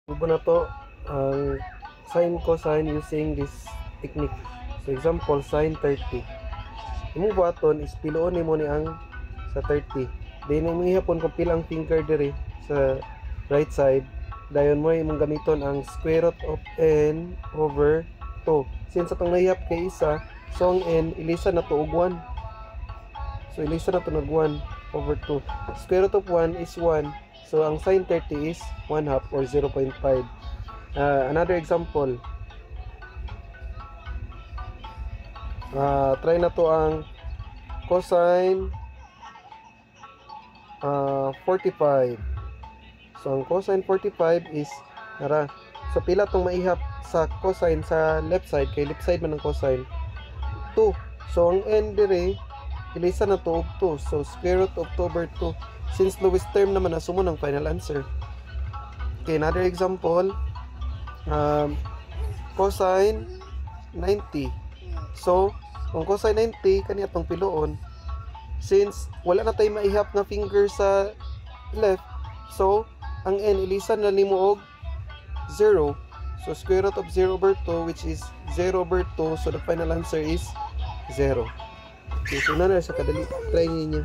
Subo na to ang sin cosine using this technique. So example, sin 30. Imong buhaton is piloon nimo ni ang sa 30. Then imong ihapon kung pila ang finger diri sa right side. Dayon mo imong gamiton ang square root of n over 2. Since atong nahihap kay isa, so ang n ilisa na to og 1. So ilisa na to og 1 over 2. Square root of 1 is 1. So ang sin 30 is 1/2 or 0.5. Another example. Try na to ang cosine 45. So ang cosine 45 is nara. So pila tong maihap sa cosine sa left side, kay left side man ang cosine 2. So ang n dire ilisa na to og 2. So square root of 2 over 2. Since lowest term naman na sumo ng final answer. Okay, another example. Cosine 90. So kung cosine 90 kani atong piloon, since wala na tay maihap nga finger sa left, so ang n ilisan na nimo og 0. So square root of 0 over 2, which is 0 over 2. So the final answer is 0. Okay, so na sa kadali. Try ninyo.